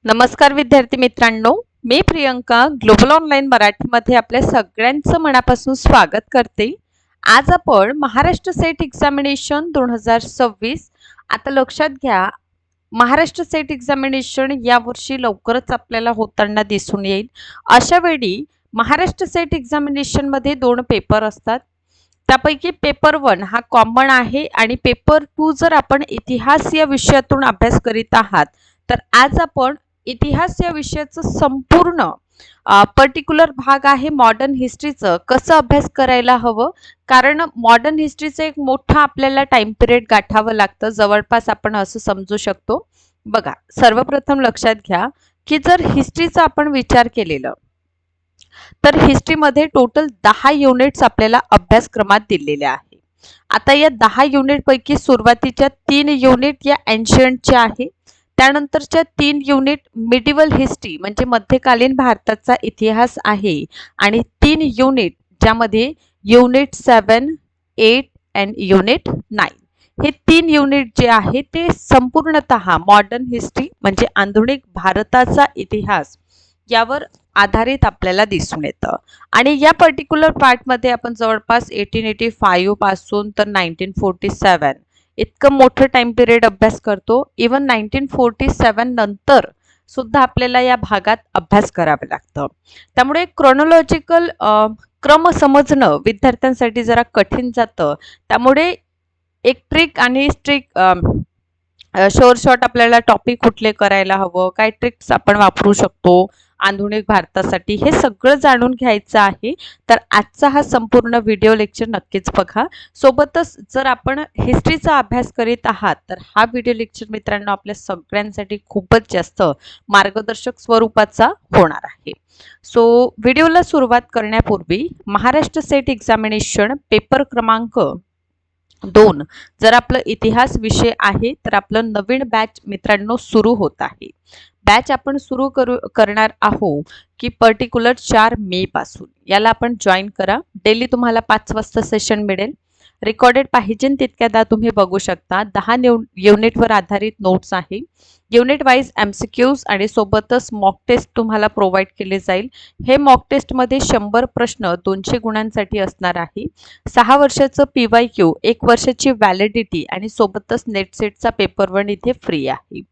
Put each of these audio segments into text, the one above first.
नमस्कार विद्यार्थी मित्रांनो, मी प्रियंका ग्लोबल ऑनलाईन मराठीमध्ये आपल्या सगळ्यांचं मनापासून स्वागत करते. आज आपण महाराष्ट्र सेट एक्झामिनेशन 2026 आता लक्षात घ्या. महाराष्ट्र सेट एक्झामिनेशन यावर्षी लवकरच आपल्याला होताना दिसून येईल. अशा वेळी महाराष्ट्र सेट एक्झामिनेशनमध्ये 2 पेपर असतात. त्यापैकी पेपर 1 हा कॉमन आहे आणि पेपर 2 जर आपण इतिहास या विषयातून अभ्यास करीत आहात तर आज आपण इतिहास या विषयाचं संपूर्ण पर्टिक्युलर भाग आहे मॉडर्न हिस्ट्रीचं कसं अभ्यास करायला हवं. कारण मॉडर्न हिस्ट्रीचं एक मोठा आपल्याला टाइम पिरियड गाठावं लागतं. जवळपास आपण असं समजू शकतो. बघा, सर्वप्रथम लक्षात घ्या की जर हिस्ट्रीचा आपण विचार केलेलं तर हिस्ट्रीमध्ये टोटल 10 युनिट्स आपल्याला अभ्यासक्रमात दिलेले आहे. आता या 10 युनिट पैकी सुरुवातीच्या 3 युनिट या एन्शियंटच्या आहे. त्यानंतरच्या 3 युनिट मिडिवल हिस्ट्री म्हणजे मध्यकालीन भारताचा इतिहास आहे आणि 3 युनिट ज्यामध्ये युनिट 7, 8 अँड युनिट 9 हे 3 युनिट जे आहे ते संपूर्णतः मॉडर्न हिस्ट्री म्हणजे आधुनिक भारताचा इतिहास यावर आधारित आपल्याला दिसून येतं. आणि या पर्टिक्युलर पार्टमध्ये आपण जवळपास 1885 पासून तर 1947 इतकं मोठं टाइम पिरियड अभ्यास करतो. इवन 1947 नंतर सुद्धा आपल्याला या भागात अभ्यास करावं लागतं. त्यामुळे क्रोनॉलॉजिकल क्रम समजणं विद्यार्थ्यांसाठी जरा कठीण जातं. त्यामुळे एक ट्रिक आणि शॉर्ट आपल्याला टॉपिक कुठले करायला हवं, काय ट्रिक्स आपण वापरू शकतो आधुनिक भारतासाठी, हे सगळं जाणून घ्यायचं आहे. तर आजचा हा संपूर्ण व्हिडिओ लेक्चर नक्कीच बघा. सोबतच जर आपण हिस्ट्रीचा अभ्यास करीत आहात तर हा व्हिडिओ लेक्चर मित्रांनो आपल्या सगळ्यांसाठी खूपच जास्त मार्गदर्शक स्वरूपाचा होणार आहे. सो व्हिडिओला सुरुवात करण्यापूर्वी महाराष्ट्र सेट एक्झामिनेशन पेपर क्रमांक 2 जर आपलं इतिहास विषय आहे तर आपलं नवीन बॅच मित्रांनो सुरू होत आहे. बॅच आपण सुरू करणार आहोत की पर्टिक्युलर 4 मे पासून. याला आपण जॉईन करा. डेली तुम्हाला 5 वाजता सेशन मिळेल. रेकॉर्डेड पाहिजे तितक्यादा तुम्ही बघू शकता. 10 युनिटवर आधारित नोट्स आहे. युनिट वाईज MCQs आणि सोबतच मॉक टेस्ट तुम्हाला प्रोव्हाइड केले जाईल. हे मॉक टेस्टमध्ये 100 प्रश्न 200 गुणांसाठी असणार आहे. 6 वर्षाचं PYQ, 1 वर्षाची व्हॅलिडिटी आणि सोबतच नेट सेटचा पेपर 1 इथे फ्री आहे.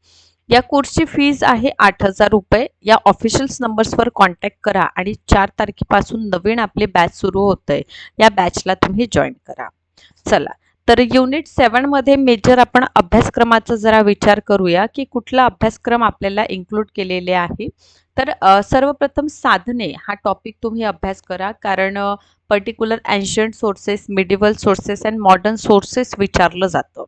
या कोर्सची फीज आहे 8,000 रुपये. या ऑफिशियल नंबर्सवर कॉन्टॅक्ट करा आणि 4 तारखेपासून नवीन आपले बॅच सुरू होतंय. या बॅचला तुम्ही जॉईन करा. चला, तर युनिट 7 मध्ये मेजर आपण अभ्यासक्रमाचा जरा विचार करूया की कुठला अभ्यासक्रम आपल्याला इन्क्लूड केलेले आहे. तर सर्वप्रथम साधने हा टॉपिक तुम्ही अभ्यास करा. कारण particular ancient sources, medieval sources and modern sources विचारलं जातं.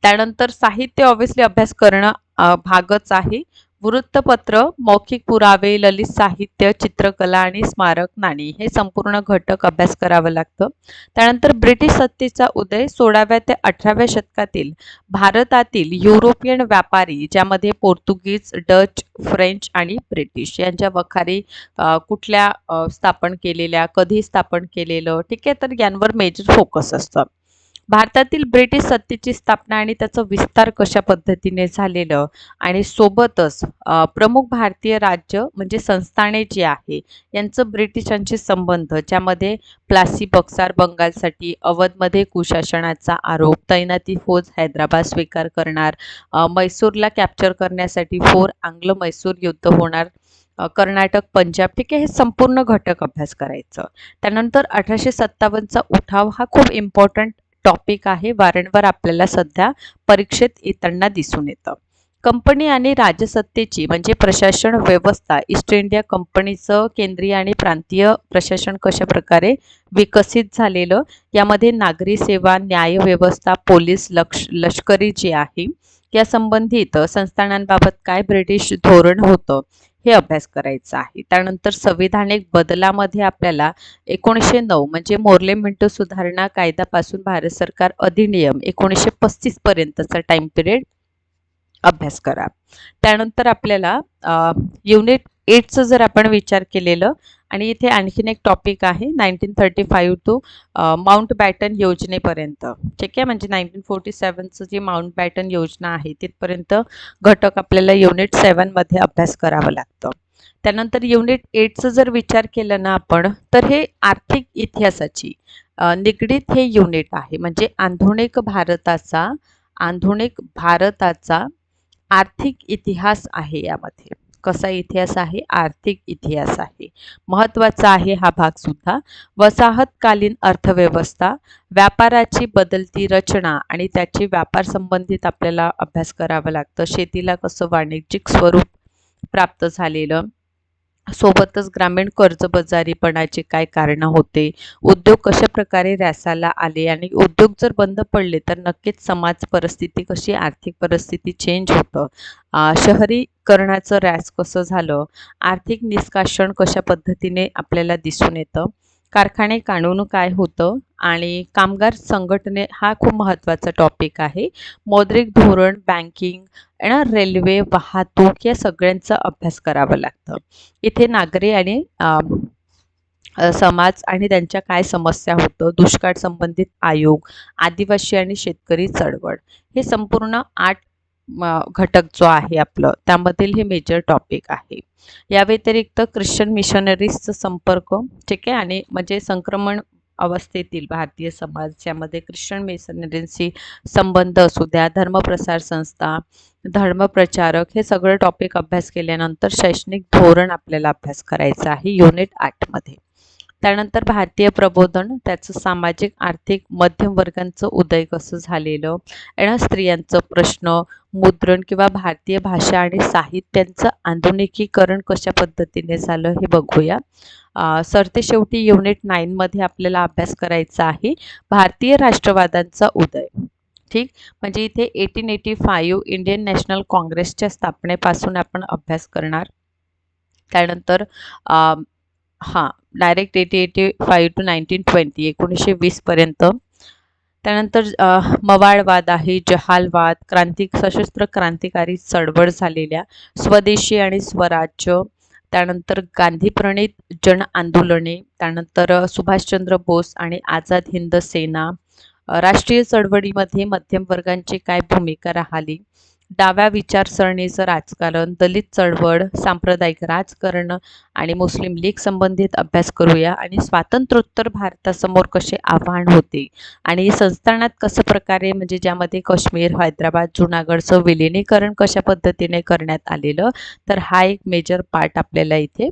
त्यानंतर साहित्य ऑब्विसली अभ्यास करणं भागच आहे. वृत्तपत्र, मौखिक पुरावे, ललित साहित्य, चित्रकला आणि स्मारक नाणी हे संपूर्ण घटक अभ्यास करावं लागतं. त्यानंतर ब्रिटिश सत्तेचा उदय 16व्या ते 18व्या शतकातील भारतातील युरोपियन व्यापारी ज्यामध्ये पोर्तुगीज, डच, फ्रेंच आणि ब्रिटिश यांच्या वखारी कुठल्या स्थापन केलेल्या, कधी स्थापन केलेलं, ठीक आहे. तर यांवर मेजर फोकस असतं. भारतातील ब्रिटिश सत्तेची स्थापना आणि त्याचा विस्तार कशा पद्धतीने झालेलं आणि सोबतच प्रमुख भारतीय राज्य म्हणजे संस्थाने जी आहे यांचं ब्रिटिशांशी संबंध, ज्यामध्ये प्लासी बक्सार बंगालसाठी, अवधमध्ये कुशासनाचा आरोप, तैनाती फौज हैदराबाद स्वीकार करणार, मैसूरला कॅप्चर करण्यासाठी 4 आंग्ल मैसूर युद्ध होणार, कर्नाटक, पंजाब, ठीक आहे. हे संपूर्ण घटक अभ्यास करायचं. त्यानंतर 1857चा उठाव हा खूप इम्पॉर्टंट टॉपिक आहे. वारंवार आपल्याला सध्या परीक्षेत येताना दिसून येतं. कंपनी आणि राजसत्तेची म्हणजे प्रशासन व्यवस्था, ईस्ट इंडिया कंपनीचं केंद्रीय आणि प्रांतीय प्रशासन कशा प्रकारे विकसित झालेलं, यामध्ये नागरी सेवा, न्याय व्यवस्था, पोलीस, लष्करी जे आहे या संबंधित संस्थानांबाबत काय ब्रिटिश धोरण होतं हे अभ्यास करायचं आहे. त्यानंतर संविधानिक बदलामध्ये आपल्याला 1909 म्हणजे मोर्ले मिंटो सुधारणा कायद्यापासून भारत सरकार अधिनियम 1935 पर्यंतचा टाइम पिरियड अभ्यास करा. त्यानंतर आपल्याला युनिट 8चं जर आपण विचार केलेलं आणि इथे आणखीन एक टॉपिक आहे 1935 टू माउंट बॅटन योजनेपर्यंत, ठीक आहे. म्हणजे 1947चं जी माउंट बॅटन योजना आहे तिथपर्यंत घटक आपल्याला युनिट 7मध्ये अभ्यास करावं लागतं. त्यानंतर युनिट 8चं जर विचार केलं ना आपण, तर हे आर्थिक इतिहासाची निगडीत हे युनिट आहे. म्हणजे आधुनिक भारताचा आर्थिक इतिहास आहे. यामध्ये कसा इतिहास आहे? आर्थिक इतिहास आहे. महत्त्वाचा आहे हा भाग सुद्धा. वसाहतकालीन अर्थव्यवस्था, व्यापाराची बदलती रचना आणि त्याची व्यापार संबंधित आपल्याला अभ्यास करावा लागतं. शेतीला कसं वाणिज्यिक स्वरूप प्राप्त झालेलं, सोबतच ग्रामीण कर्जबाजारीपणाचे काय कारणं होते, उद्योग कशा प्रकारे ऱ्यासाला आले आणि उद्योग जर बंद पडले तर नक्कीच समाज परिस्थिती कशी, आर्थिक परिस्थिती चेंज होतं, शहरीकरणाचं ऱ्यास कसं झालं, आर्थिक निष्कासन कशा पद्धतीने आपल्याला दिसून येतं, कारखाने कानून काय होतं आणि कामगार संघटने हा खूप महत्त्वाचा टॉपिक आहे. मौद्रिक धोरण, बँकिंग, रेल्वे, वाहतूक या सगळ्यांचा अभ्यास करावा लागतं. इथे नागरी आणि समाज आणि त्यांच्या काय समस्या होतं, दुष्काळ संबंधित आयोग, आदिवासी आणि शेतकरी चळवळ, हे संपूर्ण 8 घटक जो आहे आपलं त्यामधील हे मेजर टॉपिक आहे. या व्यतिरिक्त ख्रिश्चन मिशनरीजचा संपर्क, ठीक आहे, आणि म्हणजे संक्रमण अवस्थेतील भारतीय समाज यामध्ये ख्रिश्चन मिशनरींशी संबंध असू द्या, धर्मप्रसार संस्था, धर्मप्रचारक, हे सगळं टॉपिक अभ्यास केल्यानंतर शैक्षणिक धोरण आपल्याला अभ्यास करायचं आहे युनिट 8मध्ये. त्यानंतर भारतीय प्रबोधन, त्याचं सामाजिक आर्थिक मध्यम वर्गांचं उदय कसं झालेलं, स्त्रियांचं प्रश्न, मुद्रण किंवा भारतीय भाषा आणि साहित्यांचं आधुनिकीकरण कशा पद्धतीने झालं हे बघूया. सरतेशेवटी युनिट 9मध्ये आपल्याला अभ्यास करायचा आहे भारतीय राष्ट्रवादांचा उदय. ठीक, म्हणजे इथे 1885 इंडियन नॅशनल काँग्रेसच्या स्थापनेपासून आपण अभ्यास करणार. त्यानंतर डायरेक्ट 1885 टू 1920 1920 पर्यंत. त्यानंतर मवाळवाद आहे, जहालवाद, सशस्त्र क्रांतिकारी चळवळ झालेल्या, स्वदेशी आणि स्वराज्य, त्यानंतर गांधीप्रणीत जन आंदोलने, त्यानंतर सुभाषचंद्र बोस आणि आझाद हिंद सेना, राष्ट्रीय चळवळीमध्ये मध्यम वर्गांची काय भूमिका राहिली, डाव्या विचारसरणीचं राजकारण, दलित चळवळ, सांप्रदायिक राजकारण आणि मुस्लिम लीग संबंधित अभ्यास करूया. आणि स्वातंत्र्योत्तर भारतासमोर कसे आव्हान होते आणि संस्थानात कसं प्रकारे, म्हणजे ज्यामध्ये काश्मीर, हैदराबाद, जुनागडचं विलिनीकरण कशा पद्धतीने करण्यात आलेलं, तर हा एक मेजर पार्ट आपल्याला इथे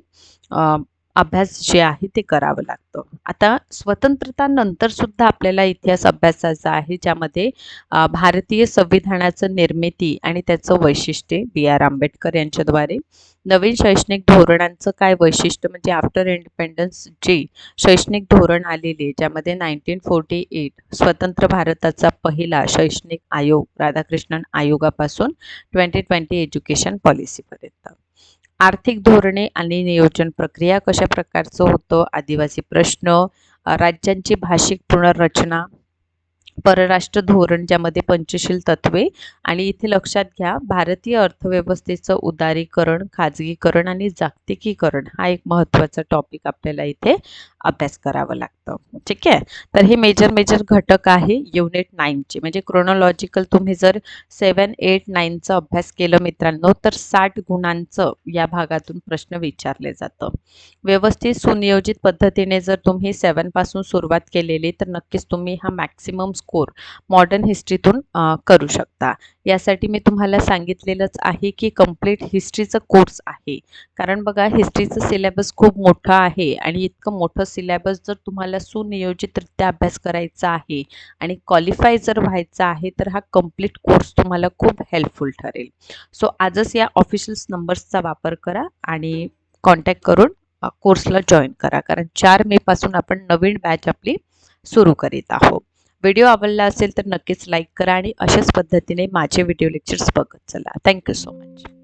अभ्यास जे आहे ते करावं लागतं. आता स्वतंत्रतानंतर सुद्धा आपल्याला इतिहास अभ्यासाचा आहे, ज्यामध्ये भारतीय संविधानाचं निर्मिती आणि त्याचं वैशिष्ट्ये B.R. आंबेडकर यांच्याद्वारे, नवीन शैक्षणिक धोरणांचं काय वैशिष्ट्य, म्हणजे आफ्टर इंडिपेंडन्स जे शैक्षणिक धोरण आलेले, ज्यामध्ये 1948 स्वतंत्र भारताचा पहिला शैक्षणिक आयोग राधाकृष्णन आयोगापासून 2020 एज्युकेशन पॉलिसीपर्यंत, आर्थिक धोरणे आणि नियोजन प्रक्रिया कशा प्रकारचं होतं, आदिवासी प्रश्न, राज्यांची भाषिक पुनर्रचना, परराष्ट्र धोरण ज्यामध्ये पंचशील तत्वे, आणि इथे लक्षात घ्या भारतीय अर्थव्यवस्थेचं उदारीकरण, खाजगीकरण आणि जागतिकीकरण हा एक महत्त्वाचा टॉपिक आपल्याला इथे अभ्यास करावं लागतं. ठीक आहे, तर हे मेजर घटक आहे युनिट 9चे. म्हणजे क्रोनॉलॉजिकल तुम्ही जर 7, 8, 9चा अभ्यास केलं मित्रांनो, तर 60 गुणांचं या भागातून प्रश्न विचारले जातं. व्यवस्थित सुनियोजित पद्धतीने जर तुम्ही 7 पासून सुरुवात केलेली तर नक्कीच तुम्ही हा मॅक्सिमम स्कोर मॉडर्न हिस्ट्रीतून करू शकता. यासाठी मी तुम्हाला सांगितलेलंच आहे की कंप्लीट हिस्ट्रीचं कोर्स आहे. कारण बघा हिस्ट्रीचं सिलेबस खूप मोठं आहे आणि इतकं मोठं सिलेबस जर तुम्हाला सुनियोजितरित्या अभ्यास करायचा आहे आणि क्वालिफाय जर व्हायचं आहे तर हा कंप्लीट कोर्स तुम्हाला खूप हेल्पफुल ठरेल. सो आजच या ऑफिशियल नंबर्सचा वापर करा आणि कॉन्टॅक्ट करून कोर्सला जॉईन करा. कारण 4 मे पासून आपण नवीन बॅच आपली सुरू करीत आहोत. व्हिडिओ आवडला असेल तर नक्कीच लाईक करा आणि अशाच पद्धतीने माझे व्हिडिओ लेक्चर्स बघत चला. Thank you so much.